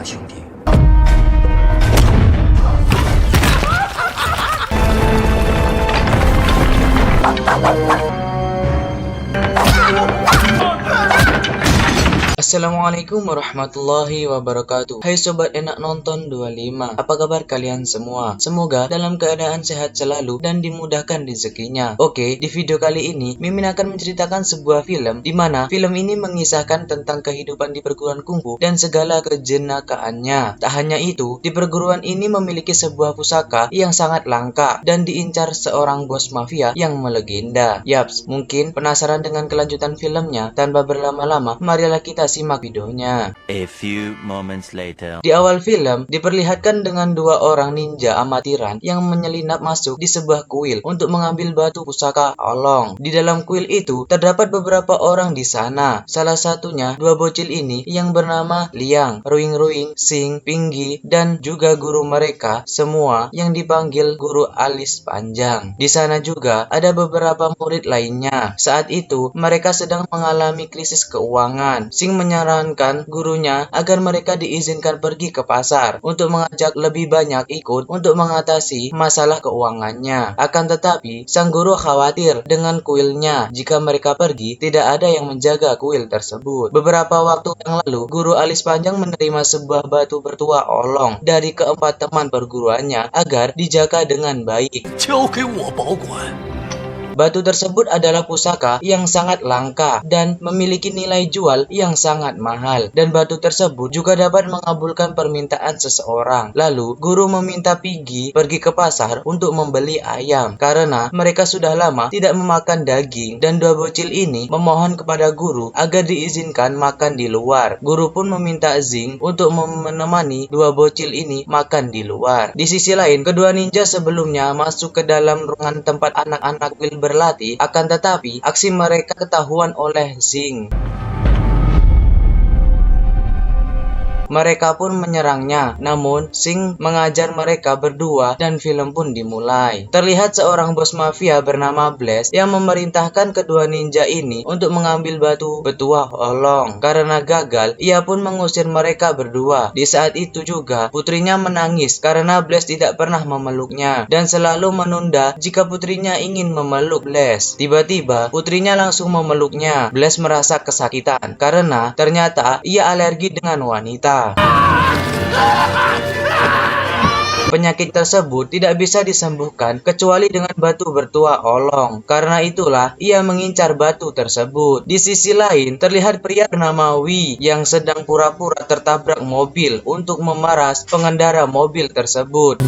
兄弟。 Assalamualaikum warahmatullahi wabarakatuh. Hai sobat enak nonton 25. Apa kabar kalian semua? Semoga dalam keadaan sehat selalu dan dimudahkan rezekinya. Oke, di video kali ini Mimin akan menceritakan sebuah film di mana film ini mengisahkan tentang kehidupan di perguruan kungfu dan segala kejenakaannya. Tak hanya itu, di perguruan ini memiliki sebuah pusaka yang sangat langka dan diincar seorang bos mafia yang melegenda. Yaps, mungkin penasaran dengan kelanjutan filmnya? Tanpa berlama-lama, marilah kita simak videonya. A few moments later. Di awal film, diperlihatkan dengan dua orang ninja amatiran yang menyelinap masuk di sebuah kuil untuk mengambil batu pusaka Olong. Di dalam kuil itu, terdapat beberapa orang di sana. Salah satunya, dua bocil ini yang bernama Liang, Ruing-Ruing, Sing, Pinggi, dan juga guru mereka, semua yang dipanggil guru alis panjang. Di sana juga, ada beberapa murid lainnya. Saat itu, mereka sedang mengalami krisis keuangan. Sing menyarankan gurunya agar mereka diizinkan pergi ke pasar untuk mengajak lebih banyak ikut untuk mengatasi masalah keuangannya. Akan tetapi, sang guru khawatir dengan kuilnya. Jika mereka pergi, tidak ada yang menjaga kuil tersebut. Beberapa waktu yang lalu, guru alis panjang menerima sebuah batu bertua Olong dari keempat teman perguruannya agar dijaga dengan baik. 交给我保管。 Batu tersebut adalah pusaka yang sangat langka dan memiliki nilai jual yang sangat mahal. Dan batu tersebut juga dapat mengabulkan permintaan seseorang. Lalu, guru meminta Piggy pergi ke pasar untuk membeli ayam karena mereka sudah lama tidak memakan daging. Dan dua bocil ini memohon kepada guru agar diizinkan makan di luar. Guru pun meminta Zing untuk menemani dua bocil ini makan di luar. Di sisi lain, kedua ninja sebelumnya masuk ke dalam ruangan tempat anak-anak kuil berlatih, akan tetapi aksi mereka ketahuan oleh Zing. Mereka pun menyerangnya, namun Sing mengajar mereka berdua dan film pun dimulai. Terlihat seorang bos mafia bernama Blaze yang memerintahkan kedua ninja ini untuk mengambil batu bertuah Olong. Karena gagal, ia pun mengusir mereka berdua. Di saat itu juga, putrinya menangis karena Blaze tidak pernah memeluknya dan selalu menunda jika putrinya ingin memeluk Blaze. Tiba-tiba, putrinya langsung memeluknya. Blaze merasa kesakitan karena ternyata ia alergi dengan wanita. Penyakit tersebut tidak bisa disembuhkan kecuali dengan batu bertuah Olong. Karena itulah ia mengincar batu tersebut. Di sisi lain, terlihat pria bernama Wi yang sedang pura-pura tertabrak mobil untuk memeras pengendara mobil tersebut.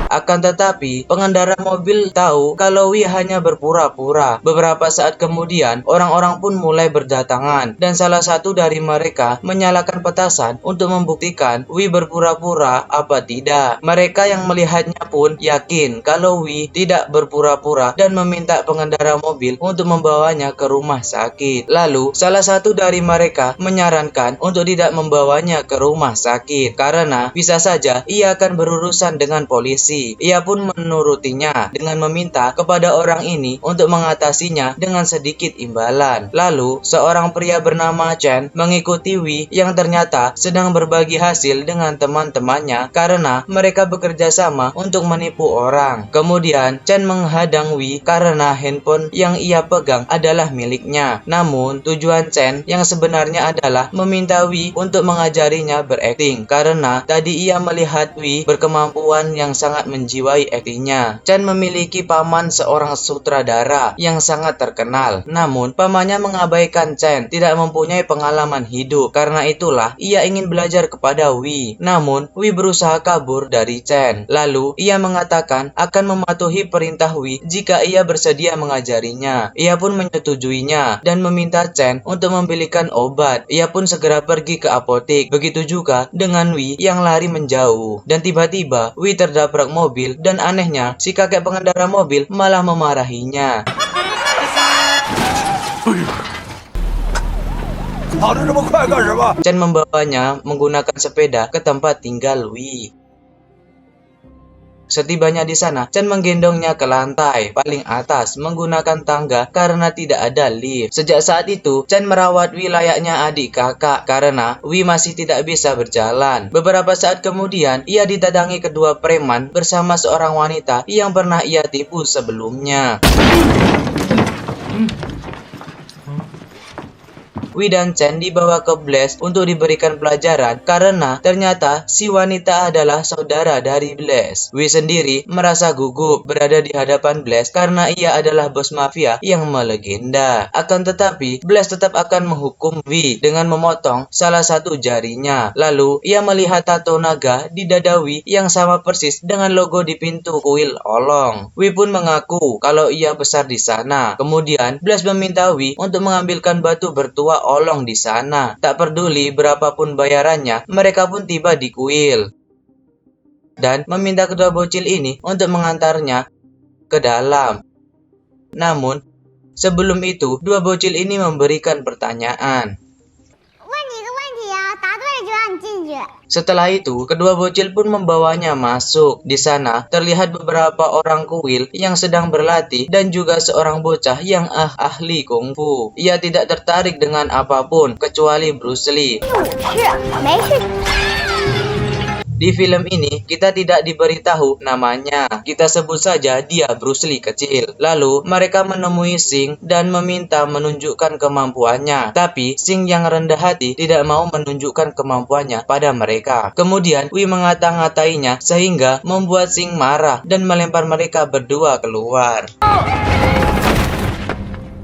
Akan tetapi, pengendara mobil tahu kalau Wi hanya berpura-pura. Beberapa saat kemudian, orang-orang pun mulai berdatangan dan salah satu dari mereka menyalakan petasan untuk membuktikan Wi berpura-pura apa tidak. Mereka yang melihatnya pun yakin kalau Wi tidak berpura-pura dan meminta pengendara mobil untuk membawanya ke rumah sakit. Lalu, salah satu dari mereka menyarankan untuk tidak membawanya ke rumah sakit karena bisa saja ia akan berurusan dengan polisi. Ia pun menurutinya dengan meminta kepada orang ini untuk mengatasinya dengan sedikit imbalan. Lalu, seorang pria bernama Chen mengikuti Wi yang ternyata sedang berbagi hasil dengan teman-temannya karena mereka bekerja sama untuk menipu orang. Kemudian, Chen menghadang Wi karena handphone yang ia pegang adalah miliknya. Namun, tujuan Chen yang sebenarnya adalah meminta Wi untuk mengajarinya berakting karena tadi ia melihat Wi berkemampuan yang sangat menjiwai aktingnya. Chen memiliki paman seorang sutradara yang sangat terkenal. Namun, pamannya mengabaikan Chen tidak mempunyai pengalaman hidup. Karena itulah, ia ingin belajar kepada Wi. Namun, Wi berusaha kabur dari Chen. Lalu, ia mengatakan akan mematuhi perintah Wi jika ia bersedia mengajarinya. Ia pun menyetujuinya dan meminta Chen untuk membelikan obat. Ia pun segera pergi ke apotek. Begitu juga dengan Wi yang lari menjauh. Dan tiba-tiba, Wi tertabrak mobil dan anehnya si kakek pengendara mobil malah memarahinya. Chen membawanya menggunakan sepeda ke tempat tinggal Wi. Setibanya di sana, Chen menggendongnya ke lantai paling atas menggunakan tangga karena tidak ada lift. Sejak saat itu, Chen merawat Wi layaknya adik kakak karena Wi masih tidak bisa berjalan. Beberapa saat kemudian, ia didatangi kedua preman bersama seorang wanita yang pernah ia tipu sebelumnya. Wi dan Chen dibawa ke Blaze untuk diberikan pelajaran karena ternyata si wanita adalah saudara dari Blaze. Wi sendiri merasa gugup berada di hadapan Blaze karena ia adalah bos mafia yang melegenda. Akan tetapi, Blaze tetap akan menghukum Wi dengan memotong salah satu jarinya. Lalu, ia melihat tato naga di dada Wi yang sama persis dengan logo di pintu kuil Olong. Wi pun mengaku kalau ia besar di sana. Kemudian, Blaze meminta Wi untuk mengambilkan batu bertuah Olong di sana. Tak peduli berapapun bayarannya, mereka pun tiba di kuil dan meminta kedua bocil ini untuk mengantarnya ke dalam. Namun, sebelum itu, dua bocil ini memberikan pertanyaan. Setelah itu, kedua bocil pun membawanya masuk. Di sana, terlihat beberapa orang kuil yang sedang berlatih dan juga seorang bocah yang ahli kungfu. Ia tidak tertarik dengan apapun kecuali Bruce Lee. Di film ini, kita tidak diberitahu namanya. Kita sebut saja dia Bruce Lee kecil. Lalu, mereka menemui Sing dan meminta menunjukkan kemampuannya. Tapi, Sing yang rendah hati tidak mau menunjukkan kemampuannya pada mereka. Kemudian, Wi mengata-ngatainya sehingga membuat Sing marah dan melempar mereka berdua keluar.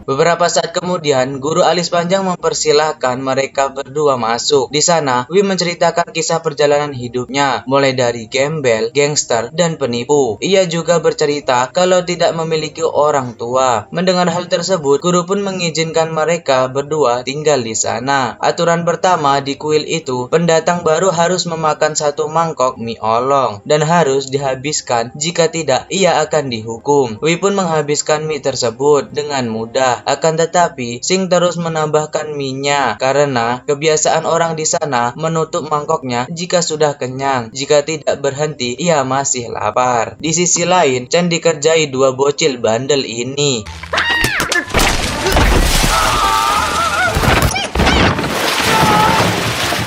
Beberapa saat kemudian, guru alis panjang mempersilahkan mereka berdua masuk. Di sana, Wi menceritakan kisah perjalanan hidupnya, mulai dari gembel, gangster, dan penipu. Ia juga bercerita kalau tidak memiliki orang tua. Mendengar hal tersebut, guru pun mengizinkan mereka berdua tinggal di sana. Aturan pertama di kuil itu, pendatang baru harus memakan satu mangkok mie olong dan harus dihabiskan. Jika tidak, ia akan dihukum. Wi pun menghabiskan mie tersebut dengan mudah. Akan tetapi, Sing terus menambahkan mie-nya karena kebiasaan orang di sana menutup mangkoknya jika sudah kenyang. Jika tidak berhenti, ia masih lapar. Di sisi lain, Chen dikerjai dua bocil bandel ini.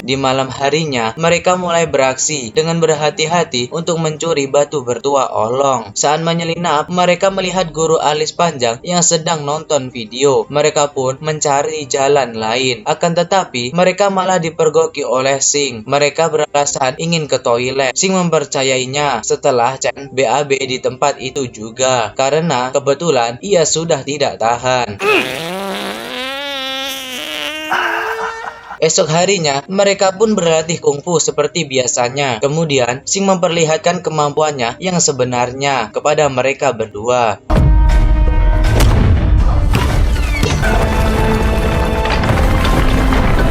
Di malam harinya, mereka mulai beraksi dengan berhati-hati untuk mencuri batu bertuah Olong. Saat menyelinap, mereka melihat guru alis panjang yang sedang nonton video. Mereka pun mencari jalan lain. Akan tetapi, mereka malah dipergoki oleh Sing. Mereka beralasan ingin ke toilet. Sing mempercayainya setelah Chen BAB di tempat itu juga. Karena kebetulan ia sudah tidak tahan. Esok harinya, mereka pun berlatih kungfu seperti biasanya. Kemudian, Sing memperlihatkan kemampuannya yang sebenarnya kepada mereka berdua.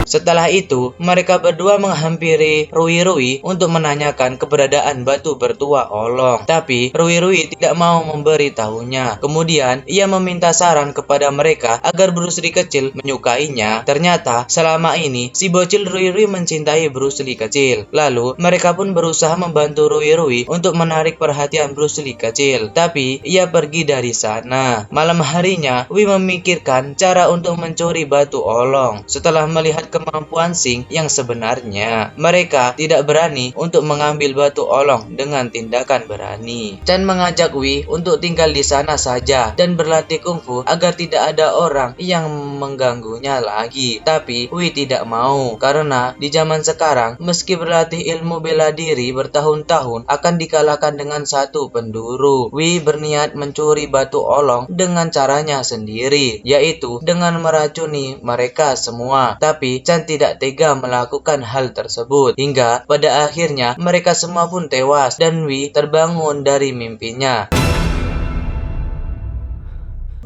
Setelah itu, mereka berdua menghampiri Rui untuk menanyakan keberadaan batu bertuah Olong. Tapi, Rui tidak mau memberitahunya. Kemudian, ia meminta saran kepada mereka agar Bruce Lee kecil menyukainya. Ternyata, selama ini, si bocil Rui mencintai Bruce Lee kecil. Lalu, mereka pun berusaha membantu Rui untuk menarik perhatian Bruce Lee kecil. Tapi, ia pergi dari sana. Malam harinya, Wi memikirkan cara untuk mencuri batu Olong. Setelah melihat kemampuan Sing yang sebenarnya, mereka tidak berani untuk mengambil batu Olong dengan tindakan berani. Chen mengajak Wi untuk tinggal di sana saja dan berlatih kungfu agar tidak ada orang yang mengganggunya lagi. Tapi Wi tidak mau karena di zaman sekarang meski berlatih ilmu bela diri bertahun-tahun akan dikalahkan dengan satu penduru. Wi berniat mencuri batu Olong dengan caranya sendiri, yaitu dengan meracuni mereka semua. Tapi Chen tidak tega melakukan hal tersebut. Hingga pada akhirnya mereka semua pun tewas dan Wi terbangun dari mimpinya.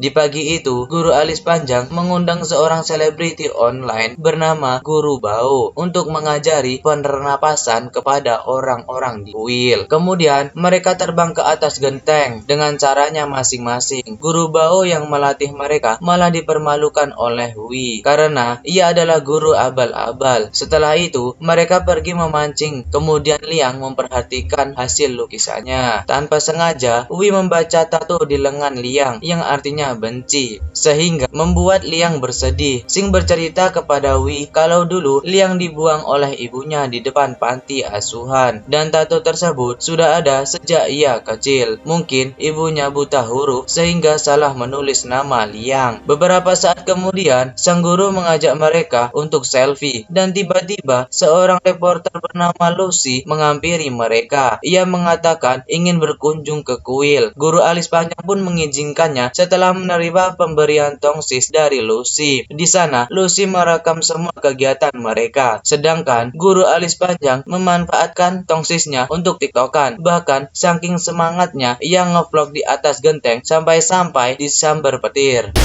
Di pagi itu, guru alis panjang mengundang seorang selebriti online bernama Guru Bao untuk mengajari pernapasan kepada orang-orang di kuil. Kemudian, mereka terbang ke atas genteng dengan caranya masing-masing. Guru Bao yang melatih mereka malah dipermalukan oleh Wi karena ia adalah guru abal-abal. Setelah itu, mereka pergi memancing. Kemudian Liang memperhatikan hasil lukisannya. Tanpa sengaja, Wi membaca tato di lengan Liang yang artinya benci, sehingga membuat Liang bersedih. Xing bercerita kepada Wi kalau dulu Liang dibuang oleh ibunya di depan panti asuhan, dan tato tersebut sudah ada sejak ia kecil. Mungkin ibunya buta huruf sehingga salah menulis nama Liang. Beberapa saat kemudian, sang guru mengajak mereka untuk selfie, dan tiba-tiba seorang reporter bernama Lucy menghampiri mereka. Ia mengatakan ingin berkunjung ke kuil. Guru alis panjang pun mengizinkannya setelah menerima pemberian tongsis dari Lucy. Di sana, Lucy merekam semua kegiatan mereka, sedangkan guru alis panjang memanfaatkan tongsisnya untuk tiktokan. Bahkan, saking semangatnya, ia ngevlog di atas genteng sampai-sampai disambar petir.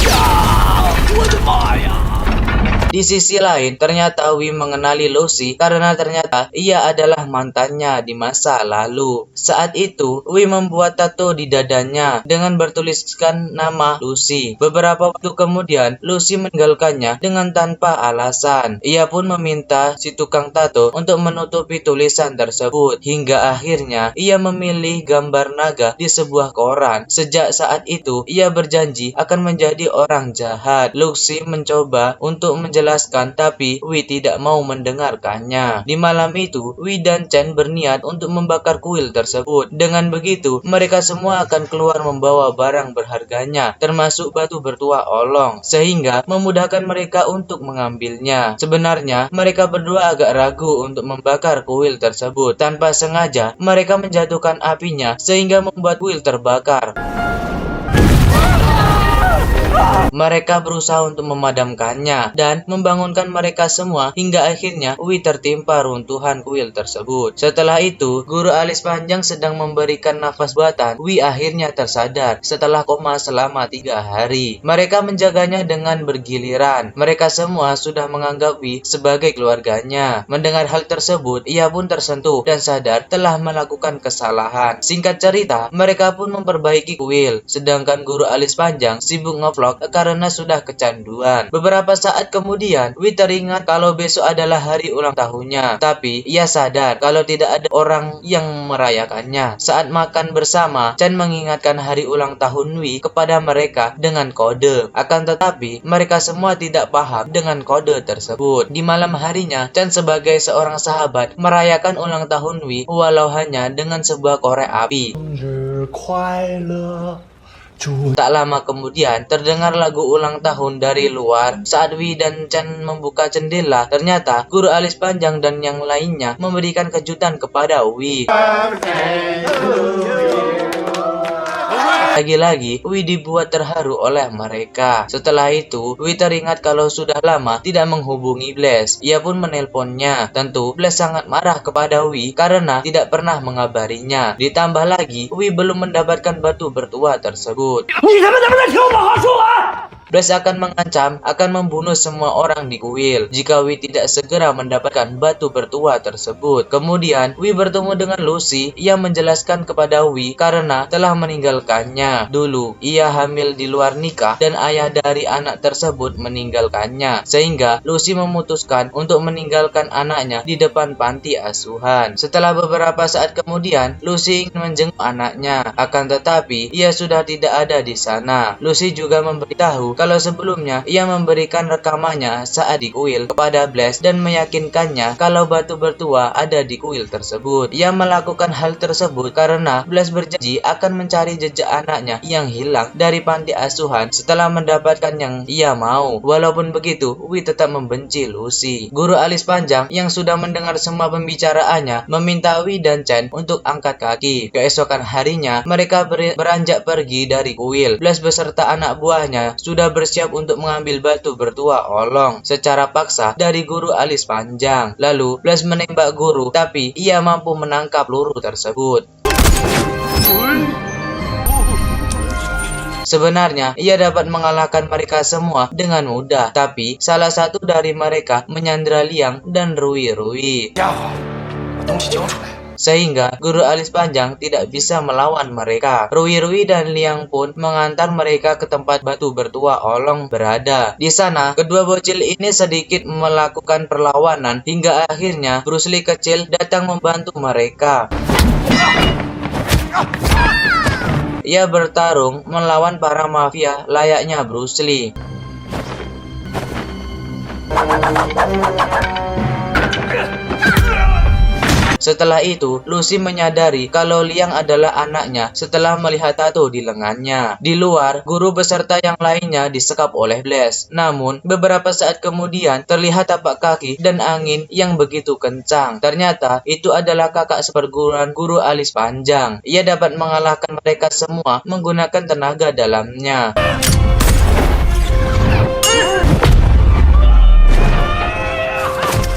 Di sisi lain, ternyata Wi mengenali Lucy karena ternyata ia adalah mantannya di masa lalu. Saat itu, Wi membuat tato di dadanya dengan bertuliskan nama Lucy. Beberapa waktu kemudian, Lucy meninggalkannya dengan tanpa alasan. Ia pun meminta si tukang tato untuk menutupi tulisan tersebut. Hingga akhirnya, ia memilih gambar naga di sebuah koran. Sejak saat itu, ia berjanji akan menjadi orang jahat. Lucy mencoba untuk menjelaskan, tapi Wi tidak mau mendengarkannya. Di malam itu, Wi dan Chen berniat untuk membakar kuil tersebut. Dengan begitu, mereka semua akan keluar membawa barang berharganya, termasuk batu bertuah olong, sehingga memudahkan mereka untuk mengambilnya. Sebenarnya, mereka berdua agak ragu untuk membakar kuil tersebut. Tanpa sengaja, mereka menjatuhkan apinya, sehingga membuat kuil terbakar. Mereka berusaha untuk memadamkannya dan membangunkan mereka semua hingga akhirnya Wi tertimpa runtuhan kuil tersebut. Setelah itu, guru alis panjang sedang memberikan nafas buatan. Wi akhirnya tersadar setelah koma selama 3 hari. Mereka menjaganya dengan bergiliran. Mereka semua sudah menganggap Wi sebagai keluarganya. Mendengar hal tersebut, ia pun tersentuh dan sadar telah melakukan kesalahan. Singkat cerita, mereka pun memperbaiki kuil, sedangkan guru alis panjang sibuk ngevlog karena sudah kecanduan. Beberapa saat kemudian, Wi teringat kalau besok adalah hari ulang tahunnya, tapi ia sadar kalau tidak ada orang yang merayakannya. Saat makan bersama, Chen mengingatkan hari ulang tahun Wi kepada mereka dengan kode. Akan tetapi, mereka semua tidak paham dengan kode tersebut. Di malam harinya, Chen sebagai seorang sahabat merayakan ulang tahun Wi walau hanya dengan sebuah korek api. Tak lama kemudian, terdengar lagu ulang tahun dari luar. Saat Wi dan Chen membuka jendela, ternyata guru alis panjang dan yang lainnya memberikan kejutan kepada Wi. Lagi-lagi, Wi dibuat terharu oleh mereka. Setelah itu, Wi teringat kalau sudah lama tidak menghubungi Blaze. Ia pun menelponnya. Tentu, Blaze sangat marah kepada Wi karena tidak pernah mengabarinya. Ditambah lagi, Wi belum mendapatkan batu bertuah tersebut. Blaze akan mengancam akan membunuh semua orang di kuil jika Wi tidak segera mendapatkan batu bertuah tersebut. Kemudian, Wi bertemu dengan Lucy yang menjelaskan kepada Wi karena telah meninggalkannya. Dulu, ia hamil di luar nikah dan ayah dari anak tersebut meninggalkannya, sehingga Lucy memutuskan untuk meninggalkan anaknya di depan panti asuhan. Setelah beberapa saat kemudian, Lucy ingin menjenguk anaknya, akan tetapi ia sudah tidak ada di sana. Lucy juga memberitahu kalau sebelumnya ia memberikan rekamannya saat di kuil kepada Blaze dan meyakinkannya kalau batu bertuah ada di kuil tersebut. Ia melakukan hal tersebut karena Blaze berjanji akan mencari jejak anaknya yang hilang dari panti asuhan setelah mendapatkan yang ia mau. Walaupun begitu, Wi tetap membenci Lucy. Guru alis panjang yang sudah mendengar semua pembicaraannya meminta Wi dan Chen untuk angkat kaki. Keesokan harinya, mereka beranjak pergi dari kuil. Blaze beserta anak buahnya sudah bersiap untuk mengambil batu bertuah olong secara paksa dari guru alis panjang. Lalu, Blaze menembak guru, tapi ia mampu menangkap peluru tersebut. Sebenarnya, ia dapat mengalahkan mereka semua dengan mudah, tapi salah satu dari mereka menyandra Liang dan Rui. Sehingga guru alis panjang tidak bisa melawan mereka. Rui dan Liang pun mengantar mereka ke tempat batu bertua Olong berada. Di sana, kedua bocil ini sedikit melakukan perlawanan hingga akhirnya Bruce Lee kecil datang membantu mereka. Ia bertarung melawan para mafia layaknya Bruce Lee. Setelah itu, Lucy menyadari kalau Liang adalah anaknya setelah melihat tato di lengannya. Di luar, guru beserta yang lainnya disekap oleh Blaze. Namun, beberapa saat kemudian terlihat tapak kaki dan angin yang begitu kencang. Ternyata, itu adalah kakak seperguruan guru alis panjang. Ia dapat mengalahkan mereka semua menggunakan tenaga dalamnya.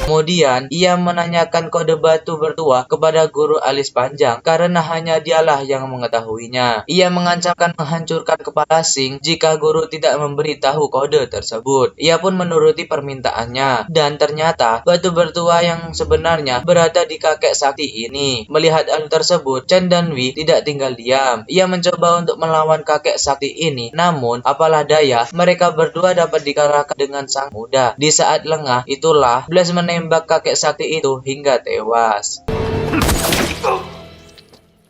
Kemudian, ia menanyakan kode batu bertua kepada guru alis panjang karena hanya dialah yang mengetahuinya. Ia mengancamkan menghancurkan kepala Sing jika guru tidak memberitahu kode tersebut. Ia pun menuruti permintaannya, dan ternyata batu bertua yang sebenarnya berada di kakek sakti ini. Melihat hal tersebut, Chen dan Wei tidak tinggal diam. Ia mencoba untuk melawan kakek sakti ini, namun apalah daya, mereka berdua dapat dikalahkan dengan sang muda. Di saat lengah itulah Blaze menembak kakek sakti itu hingga tewas.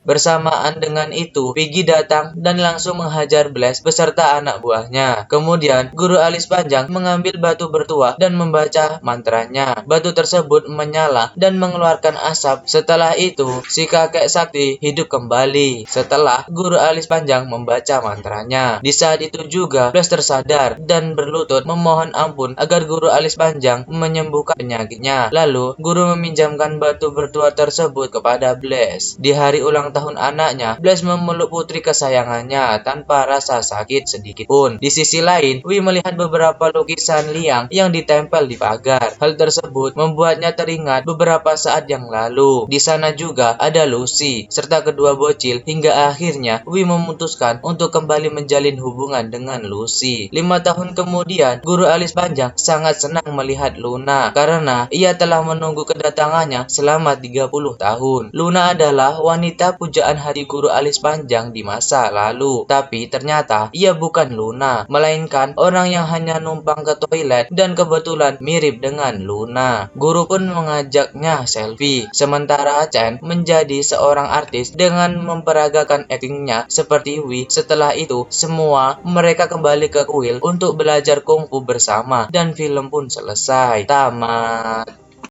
Bersamaan dengan itu, Piggy datang dan langsung menghajar Blaze beserta anak buahnya. Kemudian, guru alis panjang mengambil batu bertua dan membaca mantranya. Batu tersebut menyala dan mengeluarkan asap. Setelah itu, si kakek sakti hidup kembali setelah guru alis panjang membaca mantranya. Di saat itu juga, Blaze tersadar dan berlutut memohon ampun agar guru alis panjang menyembuhkan penyakitnya. Lalu, guru meminjamkan batu bertua tersebut kepada Blaze. Di hari ulang tahun anaknya, Blaze memeluk putri kesayangannya tanpa rasa sakit sedikit pun. Di sisi lain, Wei melihat beberapa lukisan Liang yang ditempel di pagar. Hal tersebut membuatnya teringat beberapa saat yang lalu. Di sana juga ada Lucy serta kedua bocil hingga akhirnya Wei memutuskan untuk kembali menjalin hubungan dengan Lucy. 5 tahun kemudian, guru alis panjang sangat senang melihat Luna karena ia telah menunggu kedatangannya selama 30 tahun. Luna adalah wanita pujaan hati guru alis panjang di masa lalu. Tapi ternyata ia bukan Luna, melainkan orang yang hanya numpang ke toilet dan kebetulan mirip dengan Luna. Guru pun mengajaknya selfie. Sementara Chen menjadi seorang artis dengan memperagakan aktingnya seperti Wei. Setelah itu, semua mereka kembali ke kuil untuk belajar kungfu bersama dan film pun selesai. Tamat.